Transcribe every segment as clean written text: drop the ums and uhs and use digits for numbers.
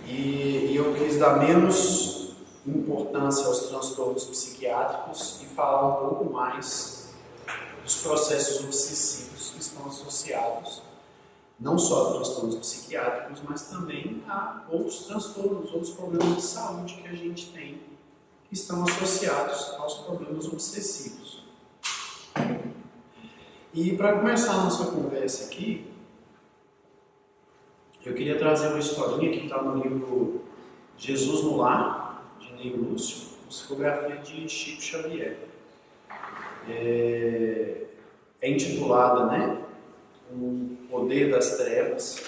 E eu quis dar menos importância aos transtornos psiquiátricos e falar um pouco mais dos processos obsessivos que estão associados não só a transtornos psiquiátricos, mas também a outros transtornos, outros problemas de saúde que a gente tem, que estão associados aos problemas obsessivos. E para começar a nossa conversa aqui, eu queria trazer uma historinha que está no livro Jesus no Lar, de Ney Lúcio, psicografia de Chico Xavier. É intitulada, né? O Poder das Trevas.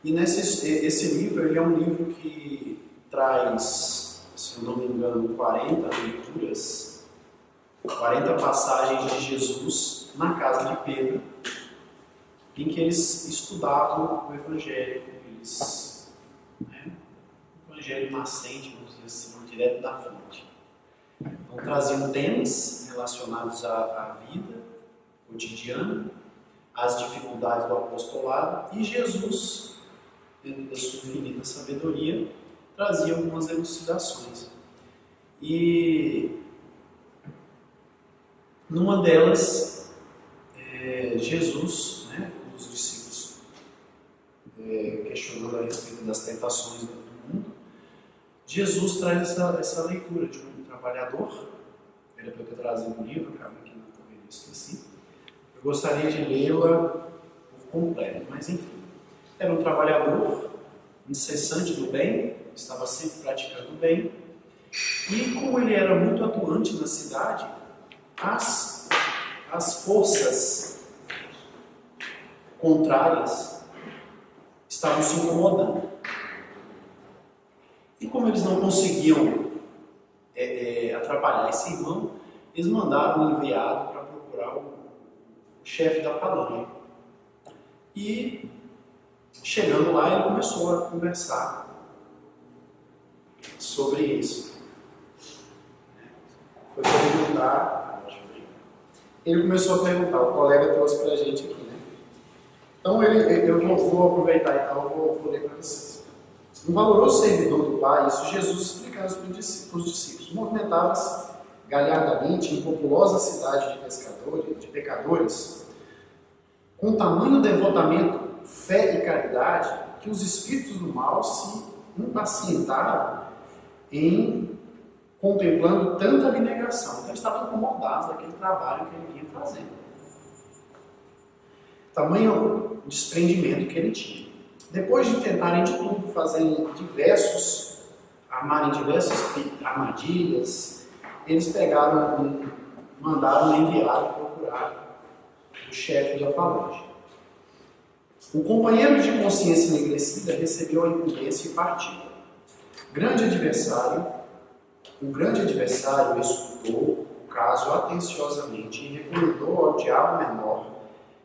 E esse livro, ele é um livro que traz, se eu não me engano, 40 leituras, 40 passagens de Jesus na casa de Pedro, em que eles estudavam o Evangelho, o Evangelho nascente, vamos dizer assim, direto da fonte. Então traziam temas relacionados à vida cotidiana, às dificuldades do apostolado, e Jesus, dentro da sua infinita sabedoria, trazia algumas elucidações. E numa delas, Jesus, né, os discípulos questionando a respeito das tentações do mundo, Jesus traz essa leitura de um trabalhador. Era para eu ter trazido um livro, acabei aqui na correria, esqueci. Eu gostaria de lê-la por completo, mas enfim. Era um trabalhador incessante do bem, estava sempre praticando o bem, e como ele era muito atuante na cidade, as forças contrárias estavam se incomodando. E como eles não conseguiam atrapalhar esse irmão, eles mandaram um enviado para procurar o chefe da falange. E chegando lá, ele começou a conversar sobre isso. Foi perguntar, ele começou a perguntar, o colega trouxe para a gente aqui, né? Então eu vou aproveitar, então eu vou ler para vocês. Um valoroso servidor do Pai, isso Jesus explicando para os discípulos, movimentava-se galhardamente em populosa cidade de pecadores, com tamanho devotamento, fé e caridade, que os espíritos do mal se impacientaram em contemplando tanta abnegação. Então eles estavam incomodados daquele trabalho que ele vinha fazendo. Tamanho desprendimento que ele tinha. Depois de tentarem de tudo, armarem diversas armadilhas, eles mandaram um enviado procurar o chefe da falange. O companheiro de consciência enegrecida recebeu a incumbência e partiu. O grande adversário escutou o caso atenciosamente e recomendou ao diabo menor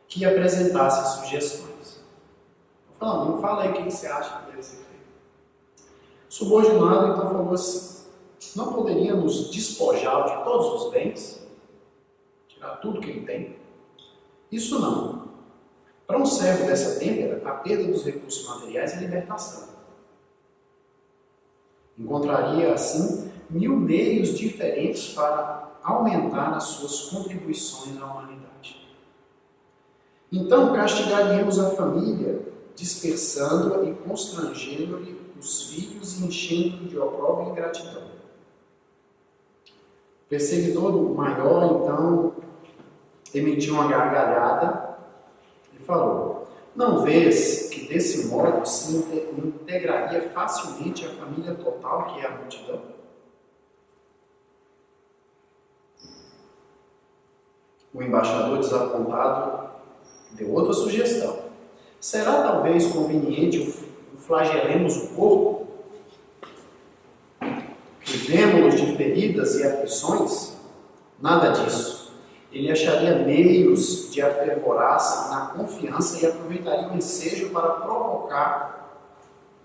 que apresentasse sugestões. Falando, fala aí o que você acha que deve ser feito. Subordinado então falou assim: não poderíamos despojá-lo de todos os bens? Tirar tudo que ele tem? Isso não. Para um servo dessa têmpera, a perda dos recursos materiais é libertação. Encontraria assim 1000 meios diferentes para aumentar as suas contribuições à humanidade. Então castigaríamos a família, dispersando-a e constrangendo-lhe os filhos e enchendo-o de opróbrio e ingratidão. O perseguidor maior, então, emitiu uma gargalhada e falou: não vês que desse modo se integraria facilmente a família total que é a multidão? O embaixador desapontado deu outra sugestão. Será talvez conveniente flagelemos o corpo? Privemo-los de feridas e aflições? Nada disso. Ele acharia meios de afervorar-se na confiança e aproveitaria o ensejo para provocar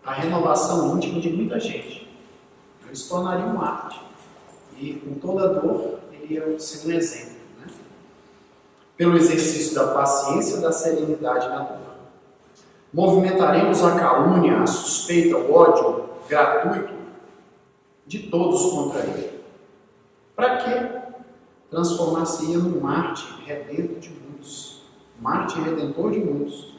a renovação íntima de muita gente. Ele se tornaria um mártir. E com toda dor, ele ia ser um exemplo. Pelo exercício da paciência e da serenidade na dor. Movimentaremos a calúnia, a suspeita, o ódio gratuito de todos contra ele. Para quê? Transformar-se-ia num mártir redentor de muitos. Mártir redentor de muitos.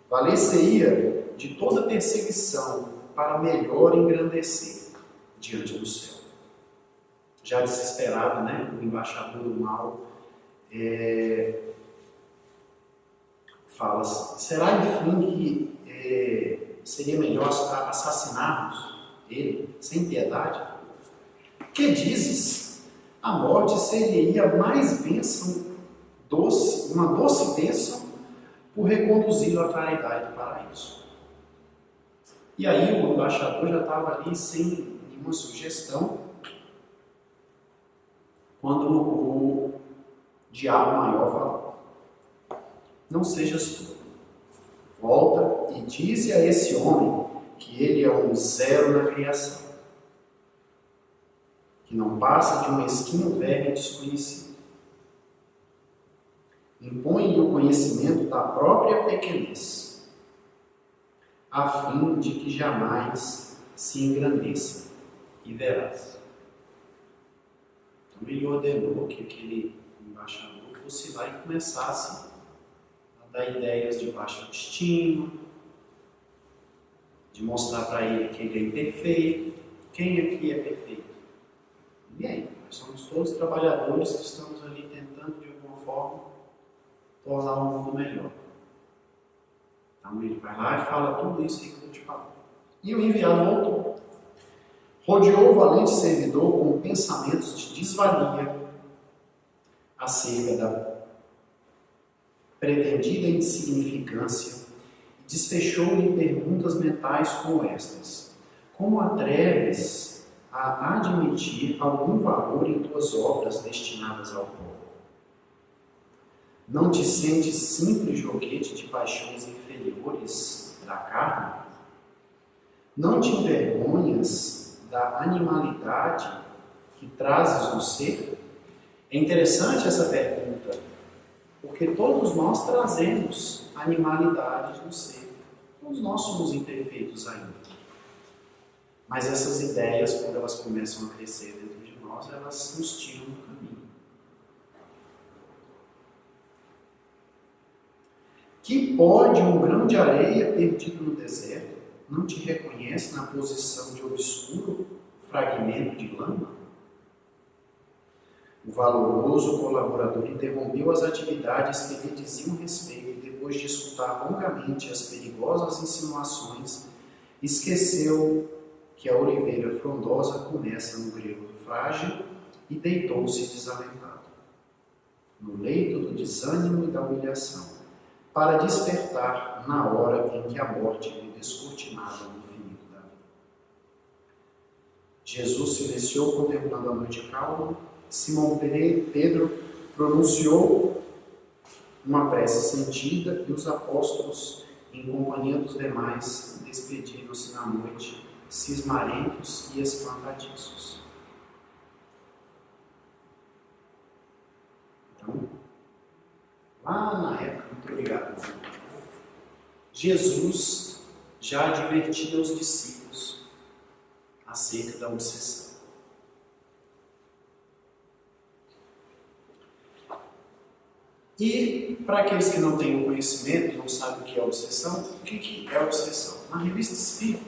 Valer-se-ia de toda perseguição para melhor engrandecer diante do céu. Já desesperado, né? O embaixador do mal fala assim: será enfim que seria melhor assassinarmos ele sem piedade? Que dizes? A morte seria mais bênção doce, uma doce bênção por reconduzi-lo à claridade do paraíso. E aí o embaixador já estava ali sem nenhuma sugestão, quando o diabo maior falou: não sejas tu, volta e dize a esse homem que ele é um zero na criação, que não passa de um mesquinho verme desconhecido. Impõe-lhe o conhecimento da própria pequenez, a fim de que jamais se engrandeça, e verás. Então ele ordenou que aquele embaixador fosse lá e começasse a dar ideias de baixa autoestima, de mostrar para ele que ele é imperfeito. Quem aqui é perfeito? Ninguém. Nós somos todos trabalhadores que estamos ali tentando de alguma forma tornar o mundo melhor. Então ele vai lá e fala tudo isso que eu estou te falando. E o enviado voltou. Rodeou o valente servidor com pensamentos de desvalia acerca da pretendida insignificância e desfechou-lhe perguntas mentais como estas: como atreves a admitir algum valor em tuas obras destinadas ao povo? Não te sentes simples joguete de paixões inferiores da carne? Não te envergonhas da animalidade que trazes no ser? É interessante essa pergunta, porque todos nós trazemos animalidades no ser. Todos nós somos imperfeitos ainda. Mas essas ideias, quando elas começam a crescer dentro de nós, elas nos tiram do caminho. Que pode um grão de areia perdido no deserto não te reconhece na posição de obscuro fragmento de lama? O valoroso colaborador interrompeu as atividades que lhe diziam respeito e, depois de escutar longamente as perigosas insinuações, esqueceu que a oliveira frondosa começa no grego frágil e deitou-se desalentado, no leito do desânimo e da humilhação, para despertar na hora em que a morte lhe descortinava no infinito da vida. Jesus silenciou contemplando a noite calma. Simão Pedro pronunciou uma prece sentida e os apóstolos, em companhia dos demais, despediram-se na noite, cismarentos e espantadiços. Então, lá na época, muito obrigado, Jesus já advertia os discípulos acerca da obsessão. E, para aqueles que não têm o conhecimento, não sabem o que é obsessão, o que é obsessão? Na revista Espírita,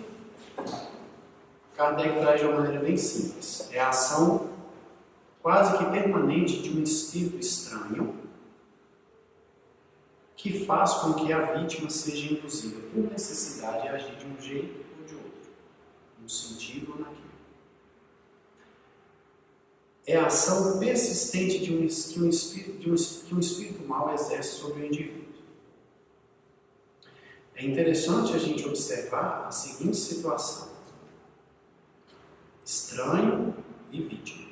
Kardec traz de uma maneira bem simples. É a ação quase que permanente de um espírito estranho que faz com que a vítima seja induzida por necessidade a agir de um jeito ou de outro, num sentido ou naquilo. É a ação persistente que um espírito mau exerce sobre o indivíduo. É interessante a gente observar a seguinte situação: estranho e vítima.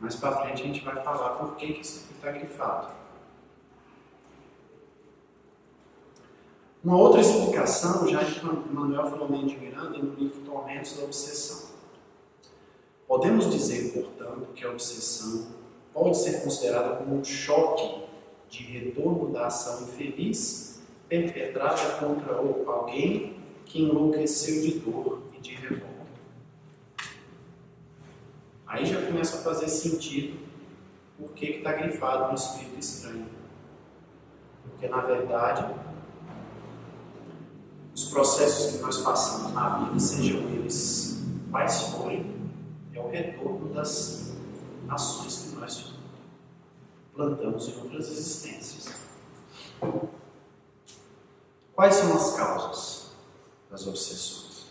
Mais para frente a gente vai falar por que isso aqui está grifado. Uma outra explicação, já de Manuel Filomeno de Miranda, no livro Tormentos da Obsessão. Podemos dizer, portanto, que a obsessão pode ser considerada como um choque de retorno da ação infeliz perpetrada contra alguém que enlouqueceu de dor e de revolta. Aí já começa a fazer sentido por que está grifado no espírito estranho. Porque, na verdade, os processos que nós passamos na vida, sejam eles quais forem, é o retorno das ações que nós plantamos em outras existências. Quais são as causas das obsessões?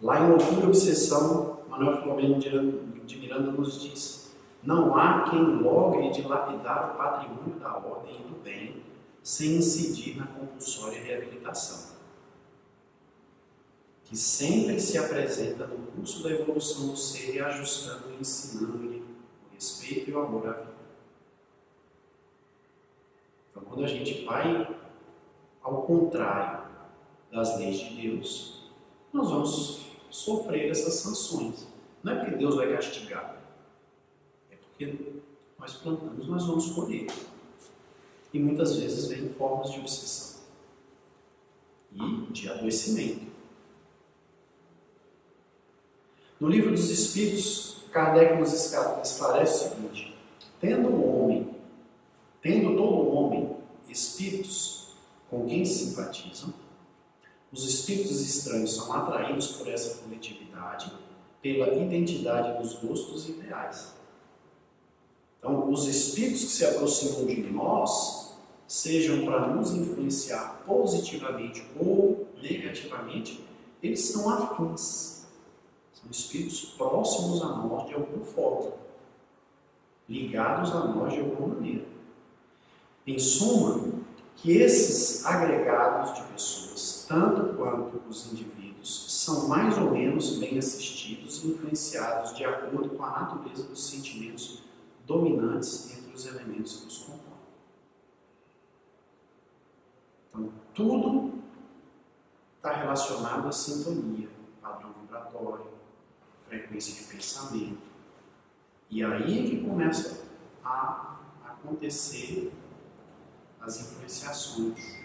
Lá em Loucura e Obsessão, Manuel Filomeno de Miranda nos diz: não há quem logre dilapidar o patrimônio da ordem e do bem sem incidir na compulsória reabilitação, que sempre se apresenta no curso da evolução do ser, reajustando e ensinando-lhe o respeito e o amor à vida. Então, quando a gente vai ao contrário das leis de Deus, nós vamos sofrer essas sanções. Não é porque Deus vai castigar, é porque nós plantamos, nós vamos colher. E muitas vezes vem em formas de obsessão e de adoecimento. No Livro dos Espíritos, Kardec nos esclarece o seguinte: tendo todo homem espíritos com quem simpatizam, os espíritos estranhos são atraídos por essa coletividade pela identidade dos gostos e ideais. Então, os espíritos que se aproximam de nós, sejam para nos influenciar positivamente ou negativamente, eles são afins. São espíritos próximos a nós de alguma forma, ligados a nós de alguma maneira. Em suma, que esses agregados de pessoas, tanto quanto os indivíduos, são mais ou menos bem assistidos e influenciados de acordo com a natureza dos sentimentos dominantes entre os elementos que os compõem. Então, tudo está relacionado à sintonia, padrão vibratório, frequência de pensamento. E aí que começa a acontecer as influenciações,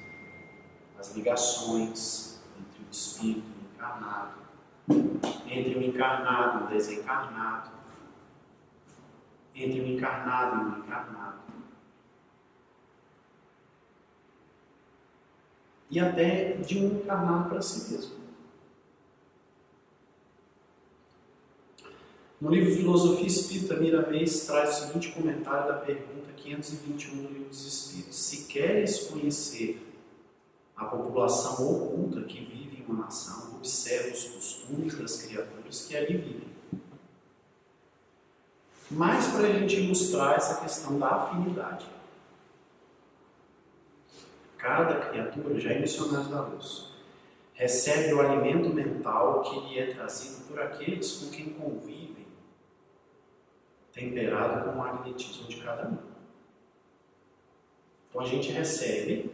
as ligações entre o espírito e o encarnado, entre o encarnado e o desencarnado, entre o encarnado e o encarnado. E até de um encarnado para si mesmo. No livro Filosofia Espírita, Miramês traz o seguinte comentário da pergunta 521 do Livro dos Espíritos: se queres conhecer a população oculta que vive em uma nação, observa os costumes das criaturas que ali vivem. Mas para a gente ilustrar essa questão da afinidade. Cada criatura, já em Missionários da Luz, recebe o alimento mental que lhe é trazido por aqueles com quem convivem, temperado com o magnetismo de cada um. Então a gente recebe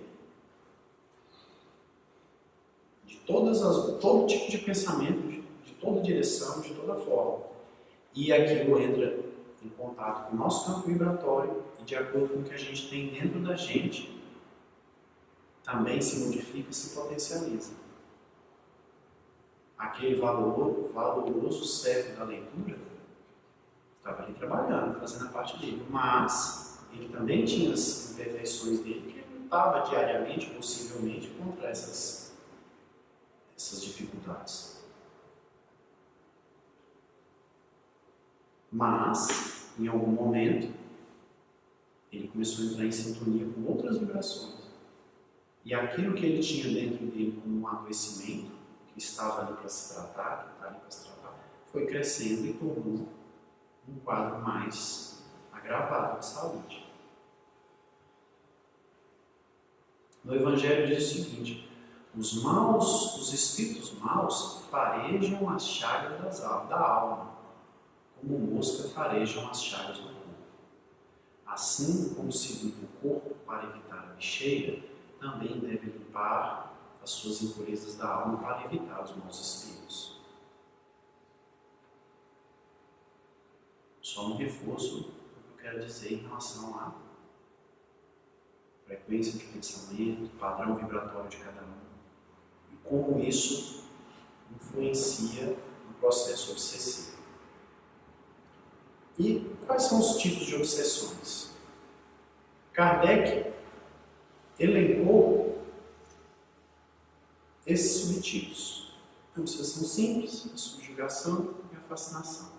de todo tipo de pensamento, de toda direção, de toda forma. E aquilo entra em contato com o nosso campo vibratório e, de acordo com o que a gente tem dentro da gente, também se modifica e se potencializa. Aquele valoroso servo da leitura estava ali trabalhando, fazendo a parte dele, mas ele também tinha as imperfeições dele, que ele lutava diariamente, possivelmente, contra essas dificuldades. Mas, em algum momento, ele começou a entrar em sintonia com outras vibrações. E aquilo que ele tinha dentro dele como um adoecimento, que estava ali para se tratar, que está ali para se tratar, foi crescendo e tornou um quadro mais agravado de saúde. No Evangelho diz o seguinte: os espíritos maus farejam as chagas da alma, como mosca farejam as chagas do corpo. Assim como se limpa o corpo para evitar a bicheira, também deve limpar as suas impurezas da alma para evitar os maus espíritos. Só um reforço do que eu quero dizer em relação a frequência de pensamento, padrão vibratório de cada um, e como isso influencia no processo obsessivo. E quais são os tipos de obsessões? Kardec elencou esses subtipos: a obsessão simples, a subjugação e a fascinação.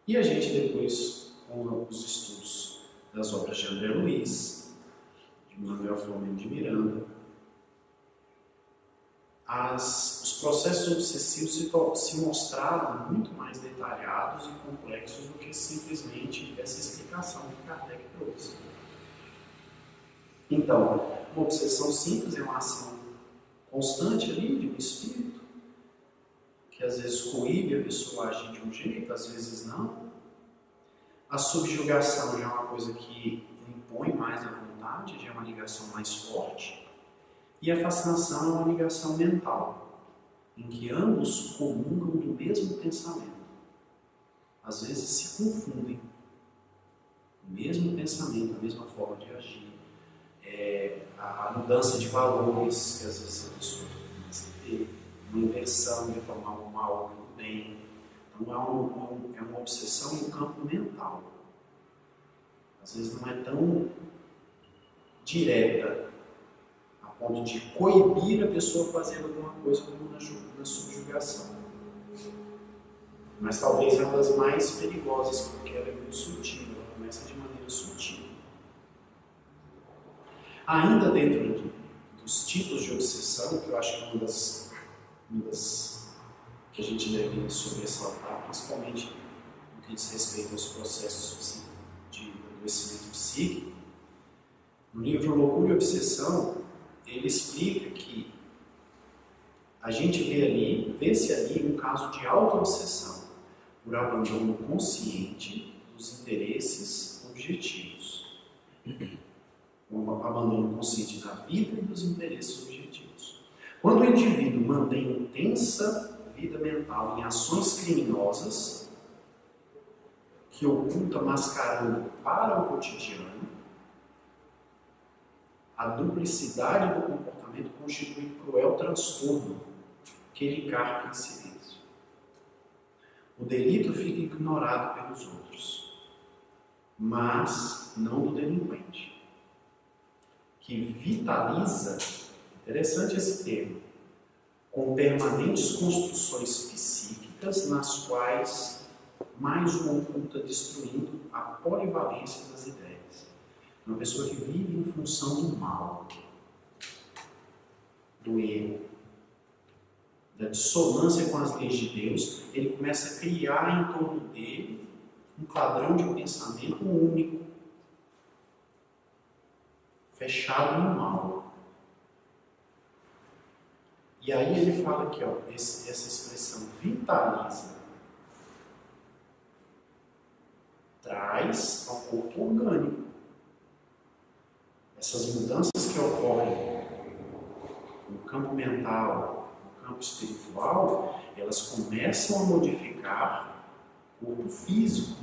E a gente depois, com os estudos das obras de André Luiz, de Manuel Filomeno de Miranda, os processos obsessivos se mostraram muito mais detalhados e complexos do que simplesmente essa explicação que Kardec trouxe. Então, uma obsessão simples é uma ação constante ali de um espírito, que às vezes coíbe a pessoa a agir de um jeito, às vezes não. A subjugação já é uma coisa que impõe mais a vontade, já é uma ligação mais forte. E a fascinação é uma ligação mental, em que ambos comungam do mesmo pensamento. Às vezes se confundem. O mesmo pensamento, a mesma forma de agir. A mudança de valores que às vezes a pessoa começa a ter, uma inversão de tomar o mal pelo bem. Então é uma obsessão no campo mental. Às vezes não é tão direta, a ponto de coibir a pessoa fazendo alguma coisa como na subjugação. Mas talvez é uma das mais perigosas, porque ela é muito sutil, ela começa de maneira sutil. Ainda dentro dos tipos de obsessão, que eu acho que é uma das que a gente deve sobressaltar, principalmente no que diz respeito aos processos de adoecimento psíquico, no livro Loucura e Obsessão, ele explica que a gente vê-se ali um caso de auto-obsessão por abandono consciente dos interesses objetivos. Um abandono consciente da vida e dos interesses objetivos. Quando o indivíduo mantém intensa vida mental em ações criminosas, que oculta mascarando para o cotidiano, a duplicidade do comportamento constitui cruel transtorno que ele carga em silêncio. O delito fica ignorado pelos outros, mas não do delinquente, que vitaliza, interessante esse termo, com permanentes construções psíquicas nas quais mais o oculta, destruindo a polivalência das ideias. Uma pessoa que vive em função do mal, do erro, da dissonância com as leis de Deus, ele começa a criar em torno dele um padrão de pensamento único, fechado no mal. E aí ele fala aqui, essa expressão vitaliza, traz ao corpo orgânico. Essas mudanças que ocorrem no campo mental, no campo espiritual, elas começam a modificar o corpo físico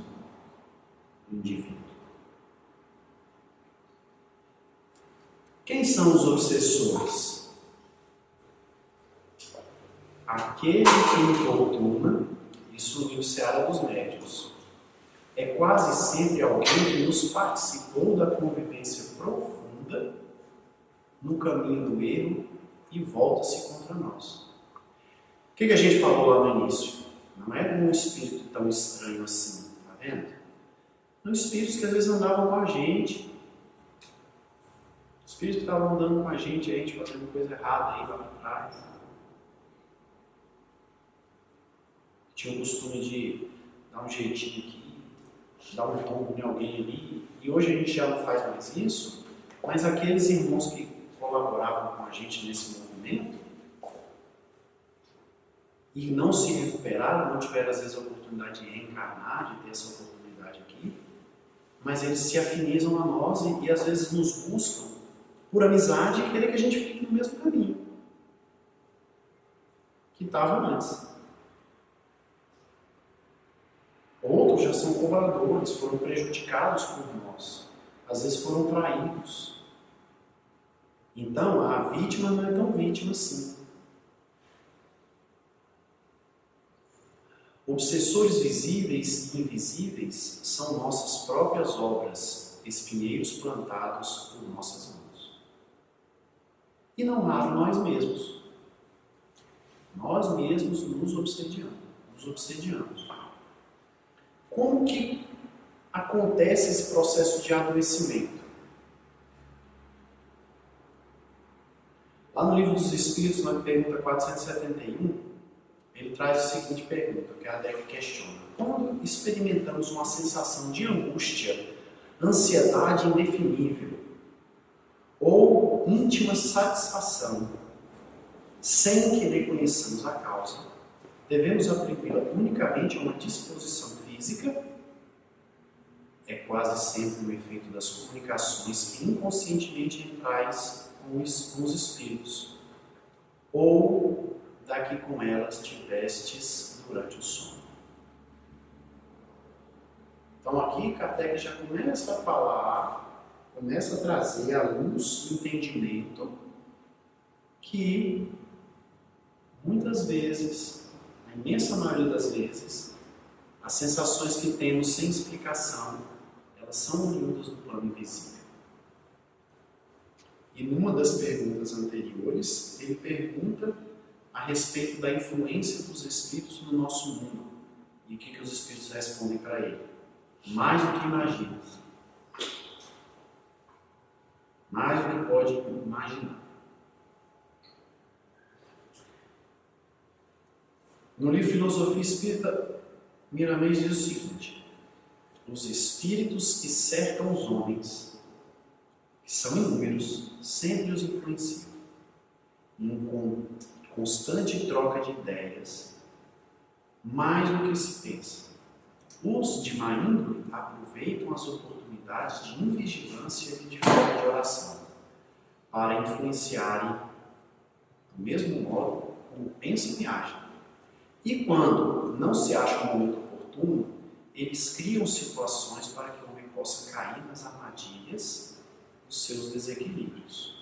do indivíduo. Quem são os obsessores? Aquele que importuna, isso no livro Seara dos Médiuns, é quase sempre alguém que nos participou da convivência profunda no caminho do erro e volta-se contra nós. O que a gente falou lá no início? Não é um espírito tão estranho assim, tá vendo? São espíritos que às vezes andavam com a gente. Espíritos que estavam andando com a gente fazendo coisa errada aí lá atrás. Tinha o costume de dar um jeitinho aqui, dar um tombo em alguém ali. E hoje a gente já não faz mais isso, mas aqueles irmãos que colaboravam com a gente nesse movimento e não se recuperaram, não tiveram às vezes a oportunidade de reencarnar, de ter essa oportunidade aqui, mas eles se afinizam a nós e às vezes nos buscam por amizade e querer que a gente fique no mesmo caminho que estava antes. Outros já são cobradores, foram prejudicados por nós. às vezes foram traídos. Então, a vítima não é tão vítima assim. Obsessores visíveis e invisíveis são nossas próprias obras, espinheiros plantados por nossas mãos. E não raro nós mesmos. Nós mesmos nos obsediamos. Como que acontece esse processo de adoecimento? Lá no Livro dos Espíritos, na pergunta 471, ele traz a seguinte pergunta, que Kardec questiona. Quando experimentamos uma sensação de angústia, ansiedade indefinível ou íntima satisfação, sem que reconheçamos a causa, devemos atribuí-la unicamente a uma disposição física? É quase sempre um efeito das comunicações que inconscientemente entrais com os espíritos, ou da que com elas tivestes durante o sono. Então aqui Kardec já começa a falar, começa a trazer à luz o entendimento que muitas vezes, a imensa maioria das vezes, as sensações que temos sem explicação, elas são oriundas do plano invisível. E numa das perguntas anteriores, ele pergunta a respeito da influência dos espíritos no nosso mundo. E o que os espíritos respondem para ele? Mais do que imaginas. Mais do que pode imaginar. No livro Filosofia Espírita, Miramês diz o seguinte: os espíritos que cercam os homens, que são inúmeros, sempre os influenciam. Em constante troca de ideias, mais do que se pensa. Os de má índole aproveitam as oportunidades de invigilância e de falta de oração para influenciarem do mesmo modo como pensam e agem. E quando não se acha um momento oportuno, eles criam situações para que o homem possa cair nas armadilhas dos seus desequilíbrios.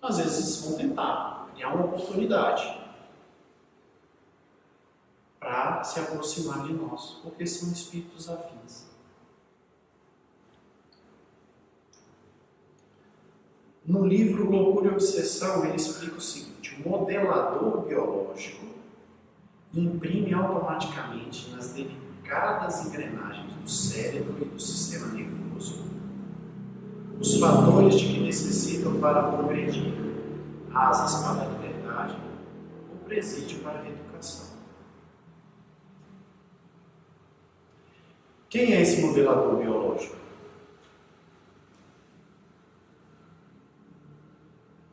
Às vezes eles vão tentar criar uma oportunidade para se aproximar de nós, porque são espíritos afins. No livro Loucura e Obsessão, ele explica o seguinte: o modelador biológico imprime automaticamente nas delicadas engrenagens do cérebro e do sistema nervoso os fatores de que necessitam para progredir, asas para a liberdade ou presídio para a reeducação. Quem é esse modelador biológico?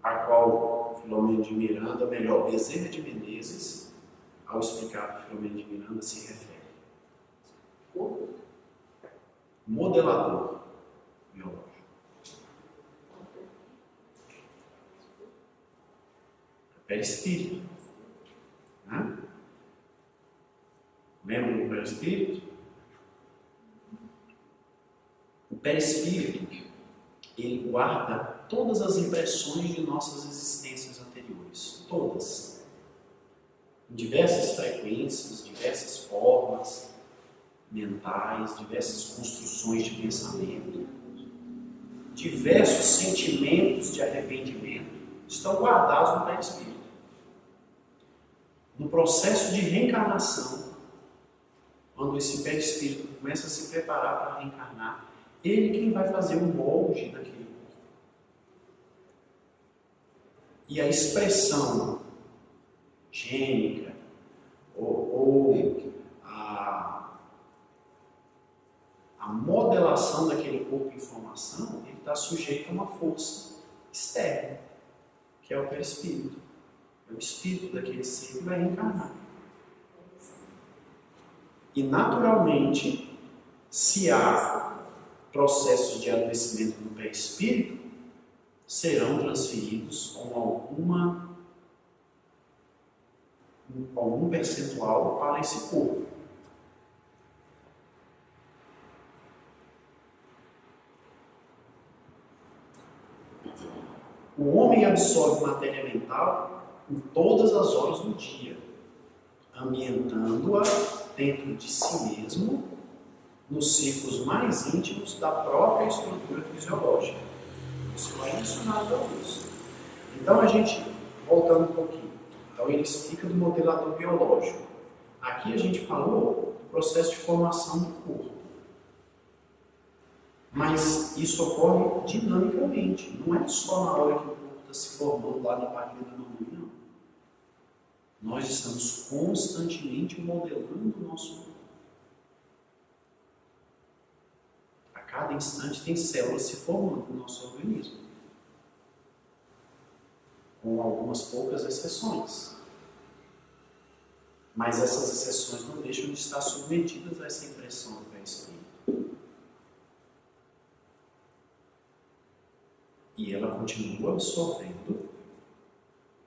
A qual Filomeno de Miranda, melhor, Bezerra de Menezes, ao explicar que Filomeno de Miranda se refere. O modelador biológico. Perispírito. Né? Lembra do perispírito? O perispírito, ele guarda todas as impressões de nossas existências anteriores. Todas. Em diversas frequências, diversas formas mentais, diversas construções de pensamento, diversos sentimentos de arrependimento estão guardados no perispírito. No processo de reencarnação, quando esse perispírito começa a se preparar para reencarnar, ele quem vai fazer o molde daquele corpo. E a expressão gênica ou a modelação daquele corpo em formação, ele está sujeito a uma força externa, que é o perispírito. É o espírito daquele ser que vai reencarnar. E naturalmente, se há processos de adoecimento no perispírito, serão transferidos com algum percentual para esse corpo. O homem absorve matéria mental em todas as horas do dia, ambientando-a dentro de si mesmo, nos círculos mais íntimos da própria estrutura fisiológica. Isso não é mencionado da luz. Então, a gente, voltando um pouquinho, então ele explica do modelador biológico. Aqui a gente falou do processo de formação do corpo. Mas isso ocorre dinamicamente, não é só na hora que o corpo está se formando lá na barriga da mamãe, não. Nós estamos constantemente modelando o nosso corpo. A cada instante tem células se formando no nosso organismo, com algumas poucas exceções. Mas essas exceções não deixam de estar submetidas a essa impressão do espírito. E ela continua absorvendo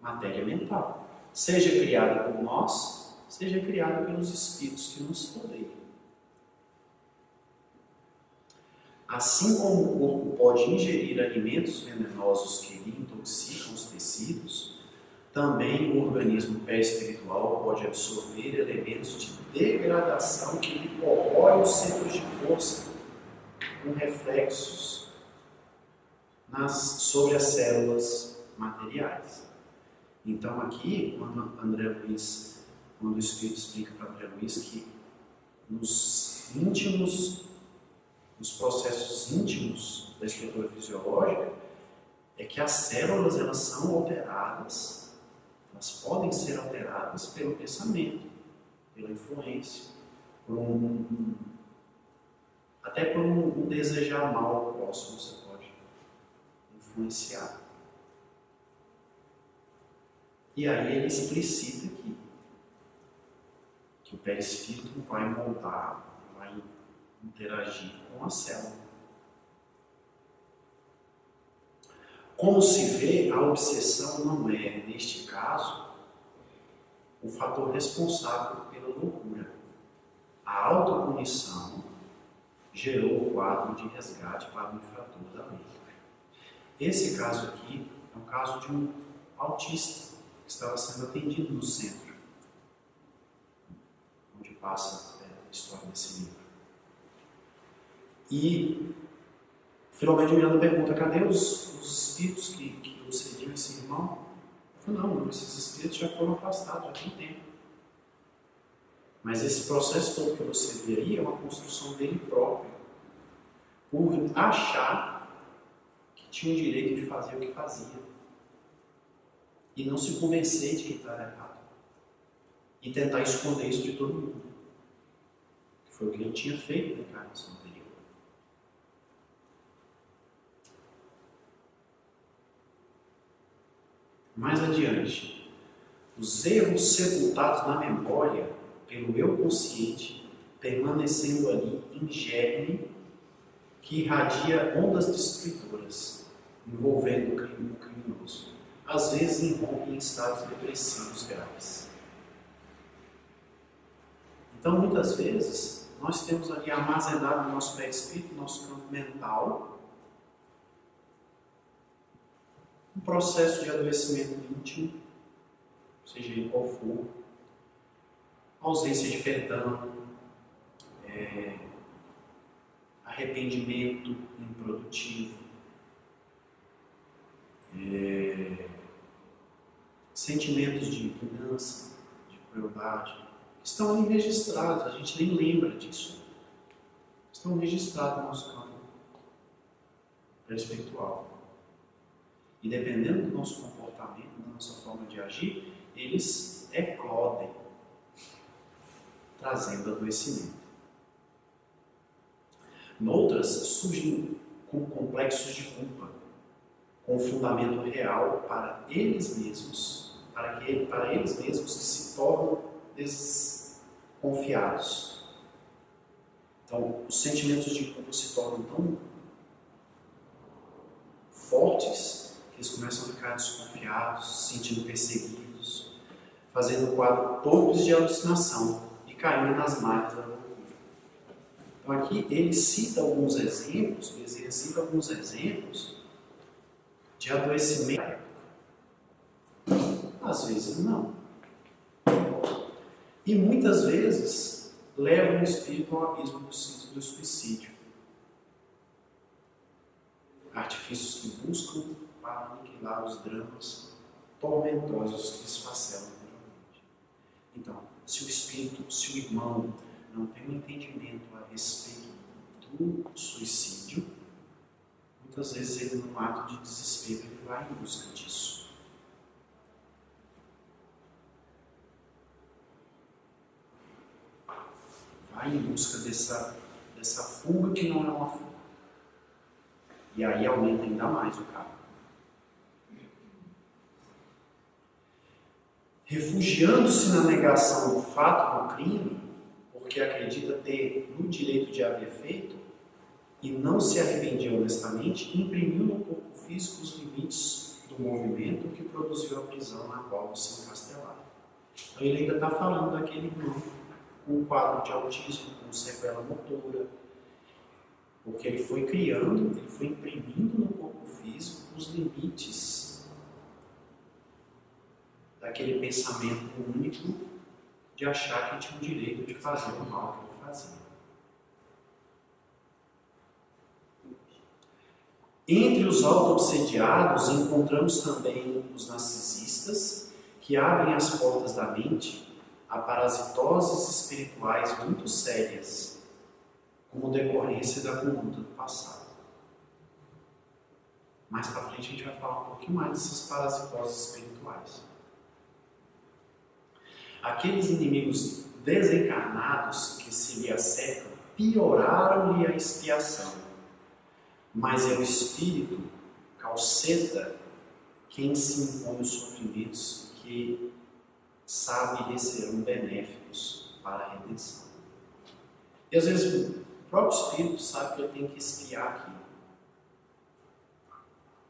matéria mental, seja criada por nós, seja criada pelos espíritos que nos rodeiam. Assim como o corpo pode ingerir alimentos venenosos que lhe intoxicam os tecidos, também o organismo pré-espiritual pode absorver elementos de degradação que lhe corroem os centros de força, com reflexos sobre as células materiais. Então aqui, quando o Espírito explica para André Luiz que nos processos íntimos da estrutura fisiológica, é que as células elas são alteradas, elas podem ser alteradas pelo pensamento, pela influência, até por um desejar mal ao próximo, você pode influenciar. E aí ele explicita aqui que o perispírito vai moldar, vai interagir com a célula. Como se vê, a obsessão não é, neste caso, o fator responsável pela loucura. A autopunição gerou o quadro de resgate para o infrator da lei. Esse caso aqui é um caso de um autista que estava sendo atendido no centro, onde passa a história desse livro. E Filomeno de Miranda pergunta: cadê os espíritos que obsediam esse irmão? Eu falo: não, esses espíritos já foram afastados, já tem tempo. Mas esse processo todo que você vê aí é uma construção dele próprio, por achar que tinha o direito de fazer o que fazia e não se convencer de que estava errado e tentar esconder isso de todo mundo, que foi o que ele tinha feito na encarnação anterior. Mais adiante, os erros sepultados na memória pelo eu consciente, permanecendo ali em germe que irradia ondas destruidoras, envolvendo o criminoso. Às vezes envolve em estados depressivos graves. Então, muitas vezes, nós temos ali armazenado no nosso perispírito, no nosso campo mental, um processo de adoecimento íntimo, seja ele qual for, ausência de perdão, arrependimento improdutivo, sentimentos de vingança, de crueldade, que estão ali registrados, a gente nem lembra disso. Estão registrados no nosso campo espiritual. E dependendo do nosso comportamento, da nossa forma de agir, eles eclodem, trazendo adoecimento. Noutras, surgem com complexos de culpa, com fundamento real para eles mesmos, para eles mesmos que se tornam desconfiados. Então, os sentimentos de culpa se tornam tão fortes que eles começam a ficar desconfiados, se sentindo perseguidos, fazendo quadro torpes de alucinação e caindo nas malhas da loucura. Então aqui ele cita alguns exemplos, de adoecimento da época? Às vezes não. E muitas vezes leva o espírito ao abismo do suicídio. Artifícios que buscam para aniquilar os dramas tormentosos que esfacelam interiormente. Então, se o espírito, se o irmão não tem um entendimento a respeito do suicídio, muitas vezes ele, num ato de desespero, ele vai em busca disso. Vai em busca dessa fuga que não é uma fuga. E aí aumenta ainda mais o caso. Refugiando-se na negação do fato do crime, porque acredita ter no direito de haver feito, e não se arrependia honestamente, imprimiu no corpo físico os limites do movimento que produziu a prisão na qual se encastelava. Então ele ainda está falando daquele irmão com um quadro de autismo, com sequela motora, porque ele foi criando, ele foi imprimindo no corpo físico os limites daquele pensamento único de achar que tinha o direito de fazer o mal que ele fazia. Entre os auto-obsediados encontramos também os narcisistas, que abrem as portas da mente a parasitoses espirituais muito sérias, como decorrência da conduta do passado. Mais para frente a gente vai falar um pouquinho mais dessas parasitoses espirituais. Aqueles inimigos desencarnados que se lhe acercam pioraram-lhe a expiação, mas é o espírito calceta quem se impõe os sofrimentos que sabe lhe serão benéficos para a redenção. E às vezes o próprio espírito sabe que ele tem que expiar aquilo.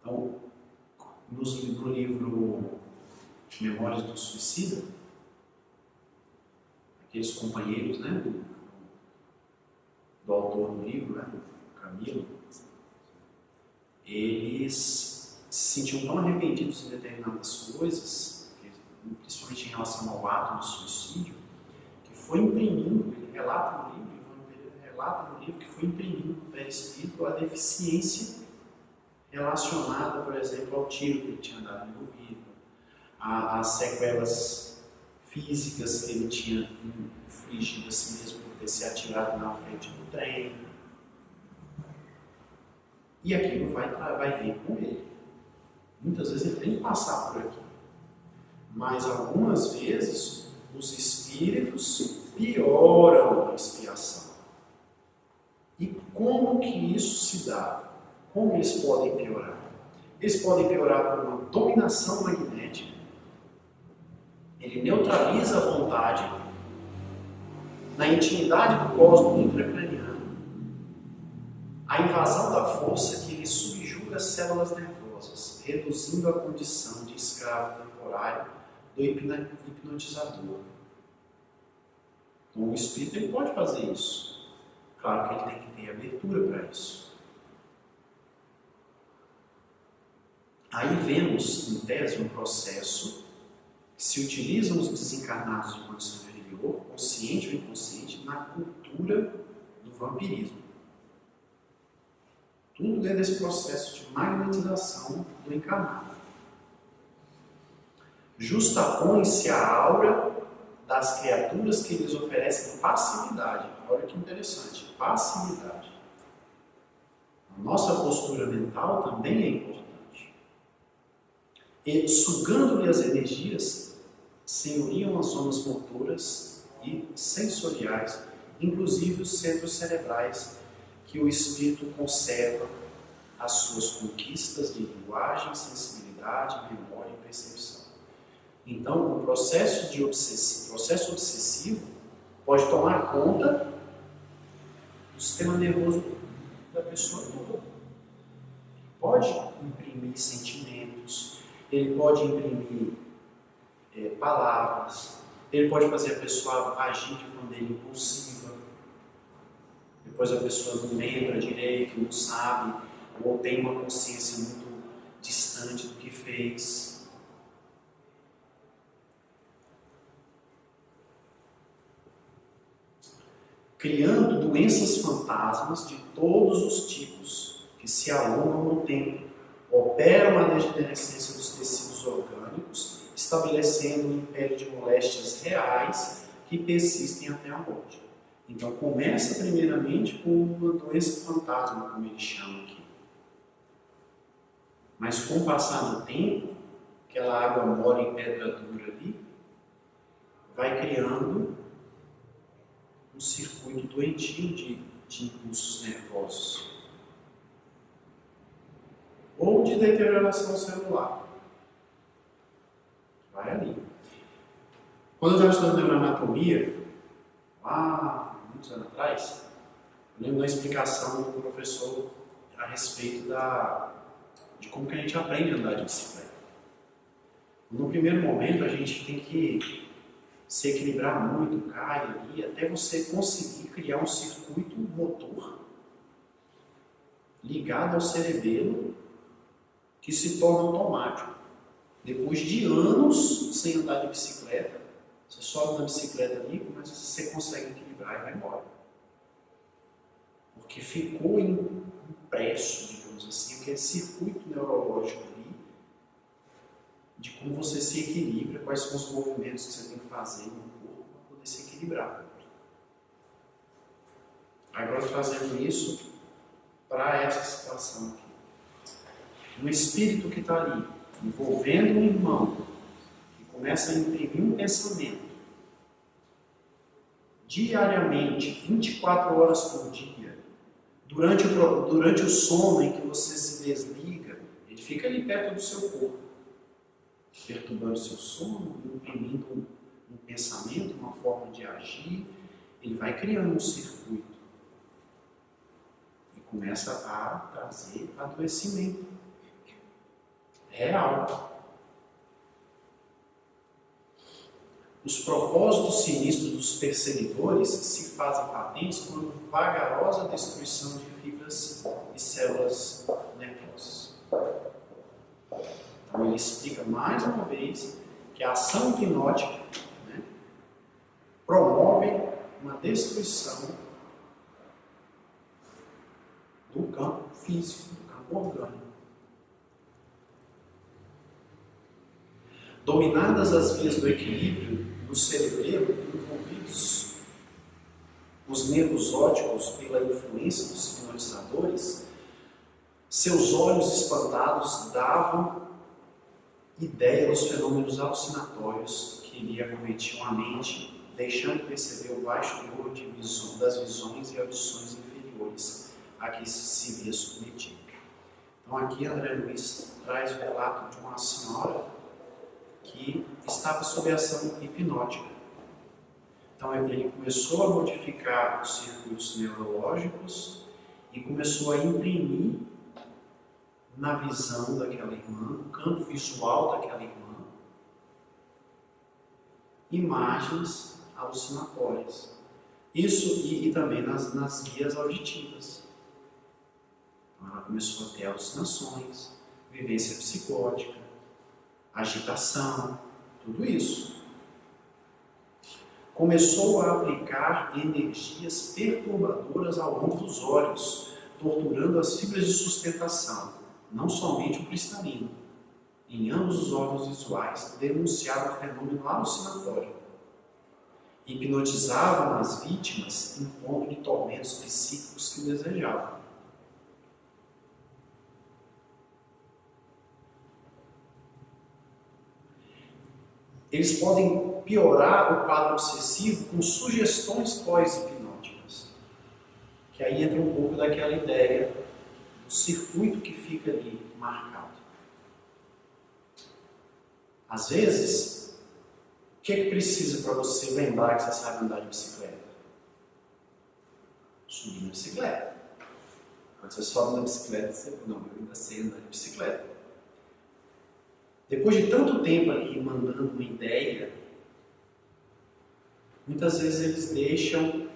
Então, no livro Memórias do Suicida, aqueles companheiros, né, do autor do livro, né, do Camilo, eles se sentiam tão arrependidos em determinadas coisas, principalmente em relação ao ato do suicídio, que foi imprimindo, ele relata no livro que foi imprimindo no perispírito a deficiência relacionada, por exemplo, ao tiro que ele tinha dado no ouvido, às sequelas físicas que ele tinha infligido a si mesmo por ter se atirado na frente do trem. E aquilo vai vir com ele. Muitas vezes ele tem que passar por aqui. Mas algumas vezes os espíritos pioram a expiação. E como que isso se dá? Como eles podem piorar? Eles podem piorar por uma dominação magnética. Ele neutraliza a vontade na intimidade do cosmos intracraniano. A invasão da força que lhe subjuga as células nervosas, reduzindo a condição de escravo temporário do hipnotizador. Então o espírito ele pode fazer isso. Claro que ele tem que ter abertura para isso. Aí vemos, em tese, um processo que se utilizam os desencarnados de condição inferior, consciente ou inconsciente, na cultura do vampirismo. Tudo dentro desse processo de magnetização do encarnado. Justapõe-se a aura das criaturas que lhes oferecem passividade. Olha que interessante, passividade. A nossa postura mental também é importante. E sugando-lhe as energias, senhoriam as zonas motoras e sensoriais, inclusive os centros cerebrais, que o espírito conserva as suas conquistas de linguagem, sensibilidade, memória e percepção. Então, o processo obsessivo pode tomar conta do sistema nervoso da pessoa toda. Pode imprimir sentimentos, ele pode imprimir palavras, ele pode fazer a pessoa agir de maneira impulsiva, depois a pessoa não lembra direito, não sabe, ou tem uma consciência muito distante do que fez. Criando doenças fantasmas de todos os tipos, que se alongam no tempo, operam a degenerescência dos tecidos orgânicos, estabelecendo um império de moléstias reais que persistem até a morte. Então começa primeiramente com uma doença fantasma, como ele chama aqui. Mas com o passar do tempo, aquela água mole em pedra dura ali, vai criando um circuito doentio de impulsos nervosos. Ou de deterioração celular. Vai ali. Quando eu estava estudando neuroanatomia, lá muitos anos atrás, eu lembro da explicação do professor a respeito de como que a gente aprende a andar de bicicleta. No primeiro momento, a gente tem que se equilibrar muito, cai ali, até você conseguir criar um circuito motor ligado ao cerebelo que se torna automático. Depois de anos sem andar de bicicleta, você sobe na bicicleta ali, mas você consegue equilibrar e vai embora. Porque ficou impresso, digamos assim, aquele circuito neurológico ali, de como você se equilibra, quais são os movimentos que você tem que fazer no corpo para poder se equilibrar. Agora fazendo isso para essa situação aqui. Um espírito que está ali, envolvendo um irmão, que começa a imprimir um pensamento, diariamente, 24 horas por dia, durante o sono em que você se desliga, ele fica ali perto do seu corpo, perturbando o seu sono, imprimindo um pensamento, uma forma de agir, ele vai criando um circuito e começa a trazer adoecimento real. Os propósitos sinistros dos perseguidores se fazem patentes por vagarosa destruição de fibras e células nervosas. Então ele explica mais uma vez que a ação hipnótica, né, promove uma destruição do campo físico, do campo orgânico. Dominadas as vias do equilíbrio no cerebelo, envolvidos os nervos ópticos pela influência dos hipnotizadores, seus olhos espantados davam ideia dos fenômenos alucinatórios que lhe acometiam a mente, deixando perceber o baixo teor das visões e audições inferiores a que se via submetido. Então aqui André Luiz traz o relato de uma senhora que estava sob ação hipnótica. Então ele começou a modificar os circuitos neurológicos e começou a imprimir na visão daquela irmã, no campo visual daquela irmã, imagens alucinatórias. Isso e também nas vias auditivas. Então ela começou a ter alucinações, vivência psicótica, agitação, tudo isso. Começou a aplicar energias perturbadoras ao longo dos olhos, torturando as fibras de sustentação, não somente o cristalino. Em ambos os órgãos visuais, denunciava o fenômeno alucinatório. Hipnotizavam as vítimas, impondo-lhe tormentos psíquicos que desejavam. Eles podem piorar o quadro obsessivo com sugestões pós-hipnóticas. Que aí entra um pouco daquela ideia do circuito que fica ali marcado. Às vezes, o que é que precisa para você lembrar que você sabe andar de bicicleta? Subir na bicicleta. Quando você sobe na bicicleta, você fala, não, eu ainda sei andar de bicicleta. Depois de tanto tempo ali mandando uma ideia, muitas vezes eles deixam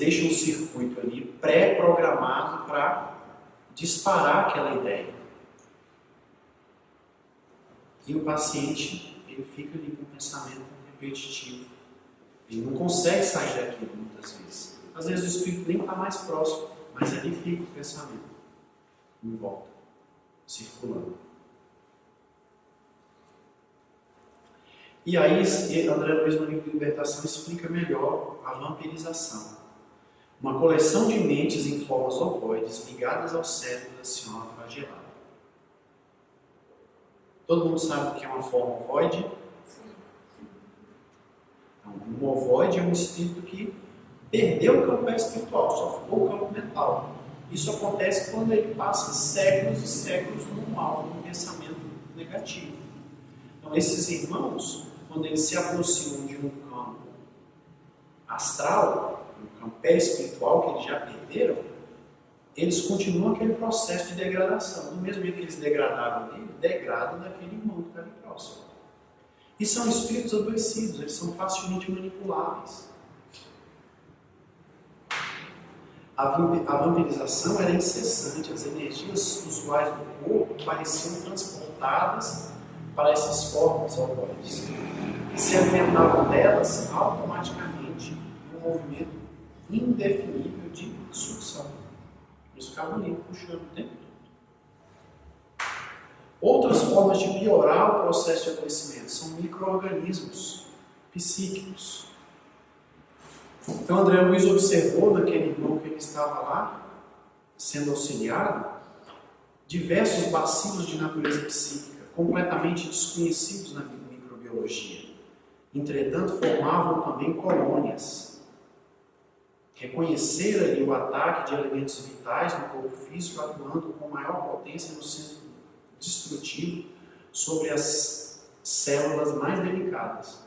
deixam um circuito ali pré-programado para disparar aquela ideia. E o paciente, ele fica ali com um pensamento repetitivo. Ele não consegue sair daquilo muitas vezes. Às vezes o espírito nem está mais próximo, mas ali fica o pensamento em volta, circulando. E aí, André Luiz, no livro de Libertação, explica melhor a vampirização. Uma coleção de mentes em formas ovoides ligadas ao cérebro da senhora flagelada. Todo mundo sabe o que é uma forma ovoide? Então, um ovoide é um espírito que perdeu o campo espiritual, só ficou o campo mental. Isso acontece quando ele passa séculos e séculos no mal, num pensamento negativo. Então, esses irmãos, quando eles se aproximam de um campo astral, um campo espiritual que eles já perderam, eles continuam aquele processo de degradação. Do mesmo jeito que eles degradaram dele, degradam daquele irmão que está ali próximo. E são espíritos adoecidos, eles são facilmente manipuláveis. A vampirização era incessante, as energias usuais do corpo pareciam transportadas para essas formas ovoides e se alimentavam delas automaticamente num movimento indefinível de sucção. Eles ficavam ali puxando o tempo todo. Outras formas de piorar o processo de adoecimento são micro-organismos psíquicos. Então André Luiz observou naquele irmão que ele estava lá, sendo auxiliado, diversos bacilos de natureza psíquica, completamente desconhecidos na microbiologia. Entretanto, formavam também colônias. Reconhecer ali o ataque de elementos vitais no corpo físico, atuando com maior potência no centro destrutivo sobre as células mais delicadas.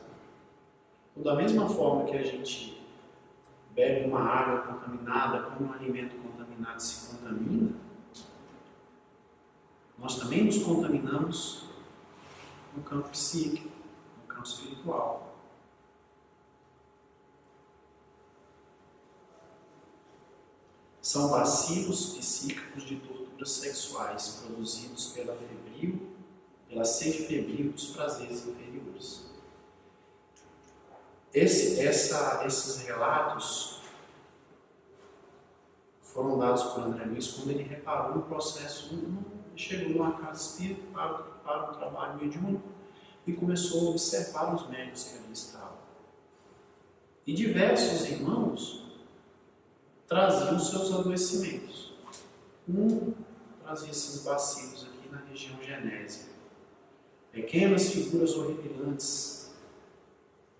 Da mesma forma que a gente bebe uma água contaminada, como um alimento contaminado se contamina, nós também nos contaminamos no campo psíquico, no campo espiritual. São bacilos psíquicos de torturas sexuais produzidos pela sede febril dos prazeres inferiores. Esses relatos foram dados por André Luiz quando ele reparou no processo. Chegou numa casa espírita para o trabalho mediúnico e começou a observar os médiuns que ali estavam. E diversos irmãos traziam seus adoecimentos. Trazia esses bacilos aqui na região genésica. Pequenas figuras horripilantes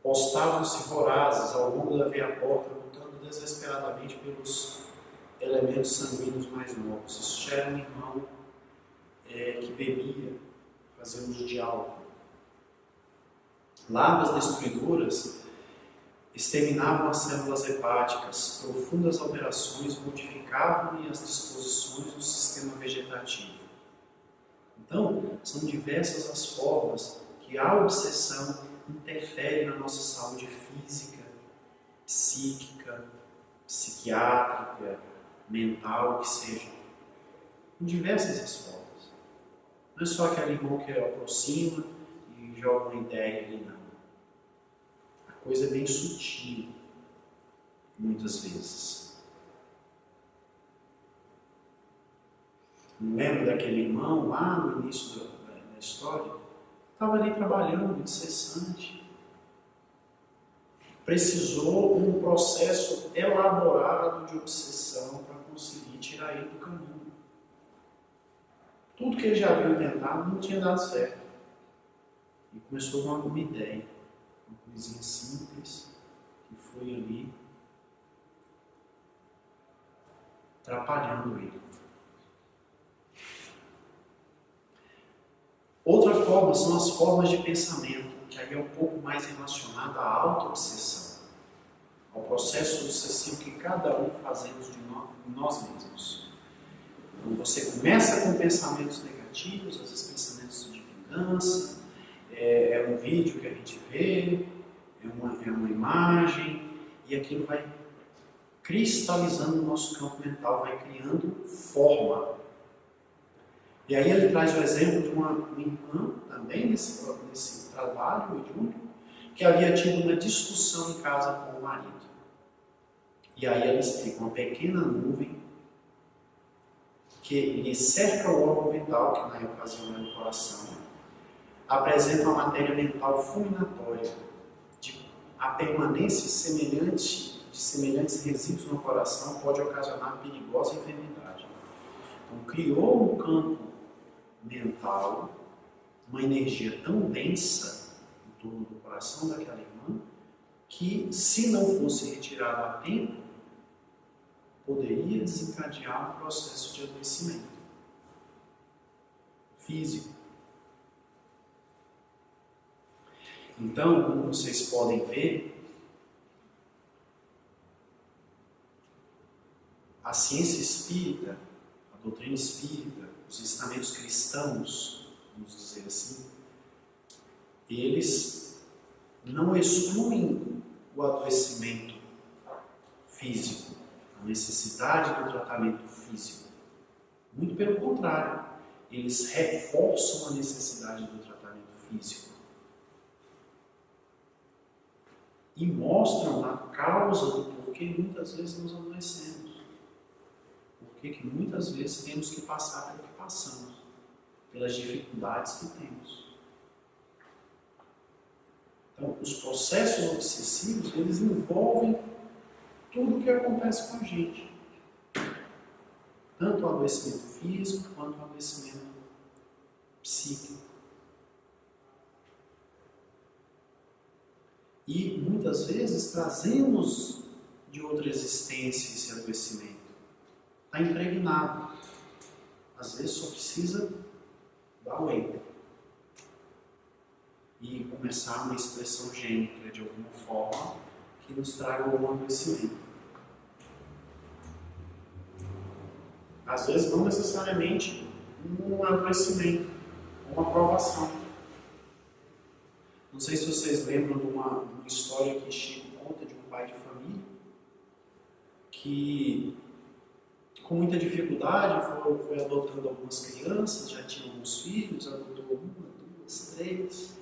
postavam-se vorazes ao longo da via porta, lutando desesperadamente pelos elementos sanguíneos mais novos. Isso já era um irmão que bebia, fazia uso de álcool. Larvas destruidoras exterminavam as células hepáticas, profundas alterações modificavam-lhe as disposições do sistema vegetativo. Então, são diversas as formas que a obsessão interfere na nossa saúde física, psíquica, psiquiátrica, mental, que seja. Com diversas as formas. Não é só aquele irmão que aproxima e joga uma ideia ali, não. A coisa é bem sutil, muitas vezes. Não lembro daquele irmão lá no início da história? Estava ali trabalhando, incessante. Precisou um processo elaborado de obsessão para conseguir tirar ele do caminho. Tudo que ele já havia tentado não tinha dado certo. E começou com uma ideia, uma coisinha simples, que foi ali atrapalhando ele. Outra forma são as formas de pensamento, que aí é um pouco mais relacionada à auto-obsessão, ao processo obsessivo que cada um fazemos de nós mesmos. Então você começa com pensamentos negativos, às vezes pensamentos de vingança, é um vídeo que a gente vê, é uma imagem, e aquilo vai cristalizando no nosso campo mental, vai criando forma. E aí ele traz o exemplo de uma irmã, também nesse trabalho mediúnico, que havia tido uma discussão em casa com o marido. E aí ela explica: uma pequena nuvem que lhe cerca o órgão vital, que na ocasião era o coração, apresenta uma matéria mental fulminatória, a permanência de semelhantes resíduos no coração pode ocasionar perigosa enfermidade. Então, criou um campo mental, uma energia tão densa em torno do coração daquela irmã, que, se não fosse retirado a tempo, poderia desencadear um processo de adoecimento físico. Então, como vocês podem ver, a ciência espírita, a doutrina espírita, os ensinamentos cristãos, vamos dizer assim, eles não excluem o adoecimento físico, a necessidade do tratamento físico. Muito pelo contrário, eles reforçam a necessidade do tratamento físico. E mostram a causa do porquê muitas vezes nos adoecemos. Porquê que muitas vezes temos que passar pelo que passamos, pelas dificuldades que temos. Então, os processos obsessivos, eles envolvem tudo o que acontece com a gente. Tanto o adoecimento físico, quanto o adoecimento psíquico. E, muitas vezes, trazemos de outra existência esse adoecimento. Está impregnado. Às vezes só precisa dar o enter. E começar uma expressão gênica, de alguma forma, que nos traga algum adoecimento. Às vezes, não necessariamente um adoecimento, uma provação. Não sei se vocês lembram de uma história que Chico conta de um pai de família que, com muita dificuldade, foi adotando algumas crianças, já tinha alguns filhos, adotou 1, 2, 3,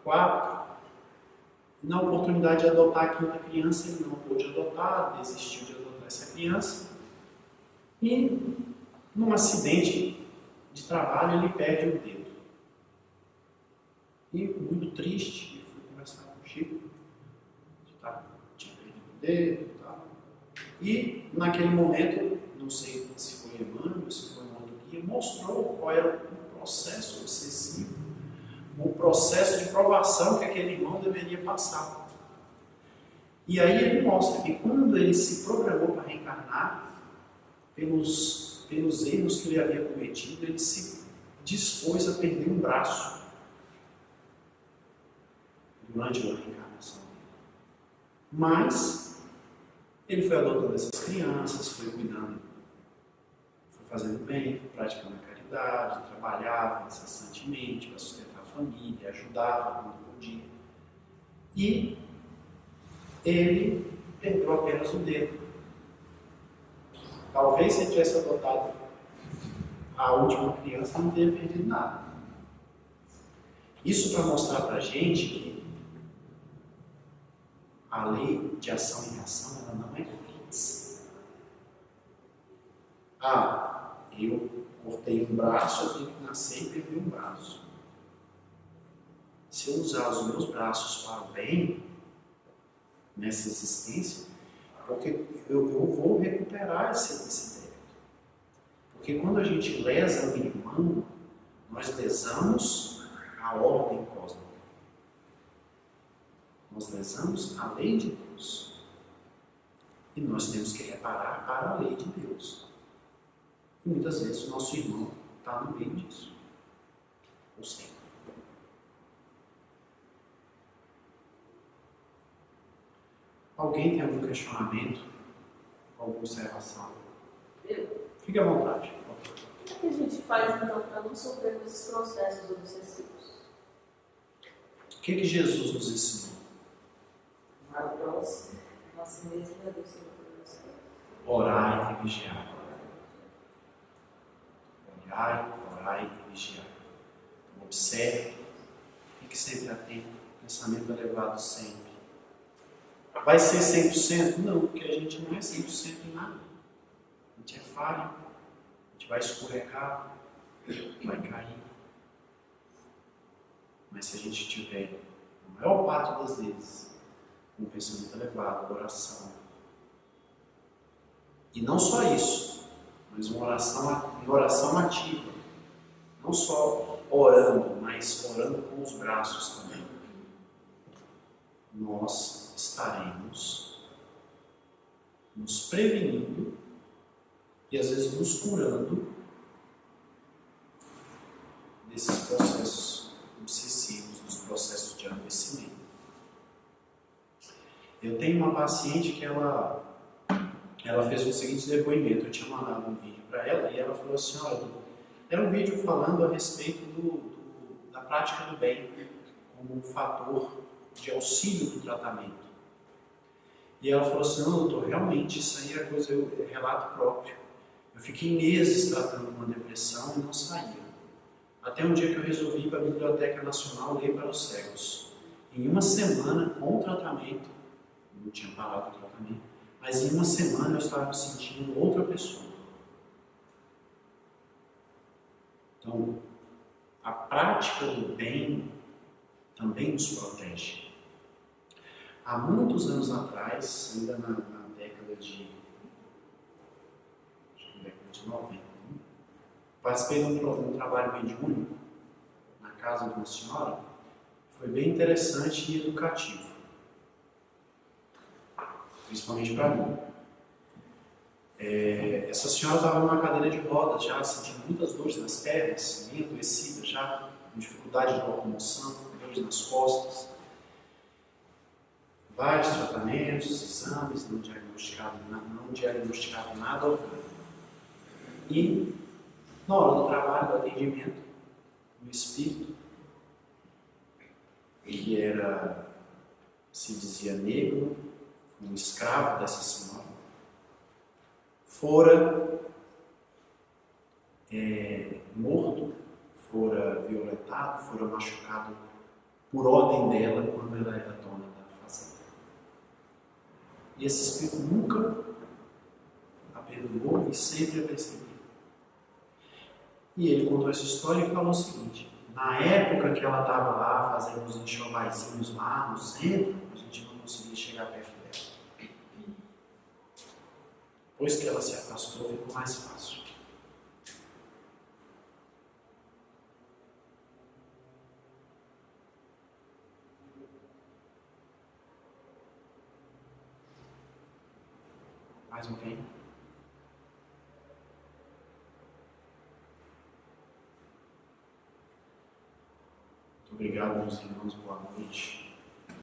4. E na oportunidade de adotar a 5ª criança, ele não pôde adotar, desistiu de adotar essa criança. E, num acidente de trabalho, ele perde o dedo. E, muito triste, ele foi conversar com o Chico, tinha perdido o dedo e tal. E, naquele momento, não sei se foi Emmanuel, se foi um outro guia, mostrou qual era o processo obsessivo, o processo de provação que aquele irmão deveria passar. E aí ele mostra que quando ele se programou para reencarnar, pelos erros que ele havia cometido, ele se dispôs a perder um braço durante a reencarnação dele. Mas ele foi adotando essas crianças, foi cuidando, foi fazendo bem, foi praticando a caridade, trabalhava incessantemente para sustentar a família, ajudava quando podia. E ele perdeu apenas o dedo. Talvez se ele tivesse adotado a última criança, não teria perdido nada. Isso para mostrar para a gente que a lei de ação e reação, ela não é fixa. Eu cortei um braço, eu tenho que nascer e perder um braço. Se eu usar os meus braços para o bem, nessa existência, porque eu vou recuperar esse débito. Porque quando a gente lesa um irmão, nós lesamos a ordem cósmica. Nós lesamos a lei de Deus. E nós temos que reparar para a lei de Deus. E muitas vezes o nosso irmão está no meio disso. Ou sempre. Alguém tem algum questionamento? Alguma observação? Fique à vontade. O que a gente faz então para não sofrer com esses processos obsessivos? O que Jesus nos ensinou? Amar o próximo, a si mesmo e a Deus sobre todas as coisas. orai e vigiai. Orai e vigiai. Então, observe, fique sempre atento, pensamento elevado sempre. Vai ser 100%? Não, porque a gente não é 100% em nada. A gente é falho, a gente vai escorregar, vai cair. Mas se a gente tiver, a maior parte das vezes, um pensamento elevado, oração, e não só isso, mas uma oração ativa, não só orando, mas orando com os braços também, nós estaremos nos prevenindo e às vezes nos curando desses processos obsessivos, dos processos de adoecimento. Eu tenho uma paciente que ela fez o seguinte depoimento. Eu tinha mandado um vídeo para ela e ela falou assim: olha, era um vídeo falando a respeito da prática do bem como um fator de auxílio do tratamento. E ela falou assim: não, doutor, realmente isso aí é relato próprio. Eu fiquei meses tratando uma depressão e não saía. Até um dia que eu resolvi ir para a Biblioteca Nacional ler para os cegos. Em uma semana, com o tratamento, não tinha parado o tratamento, mas em uma semana eu estava me sentindo outra pessoa. Então, a prática do bem também nos protege. Há muitos anos atrás, ainda na década de 90, participei de um trabalho mediúnico na casa de uma senhora. Foi bem interessante e educativo, principalmente para mim. Essa senhora estava numa cadeira de rodas já, sentindo muitas dores nas pernas, bem adoecida já, com dificuldade de locomoção, dores nas costas. Vários tratamentos, exames, não diagnosticado nada. E na hora do trabalho, do atendimento, o espírito, que se dizia negro, um escravo dessa senhora, fora morto, fora violentado, fora machucado por ordem dela quando ela era dona da fazenda. E esse espírito nunca a perdoou e sempre a perseguiu. E ele contou essa história e falou o seguinte: na época que ela estava lá fazendo os enxovaizinhos lá no centro, a gente não conseguia chegar perto dela. Depois que ela se afastou, ficou mais fácil. Mais alguém? Muito obrigado, meus irmãos. Boa noite.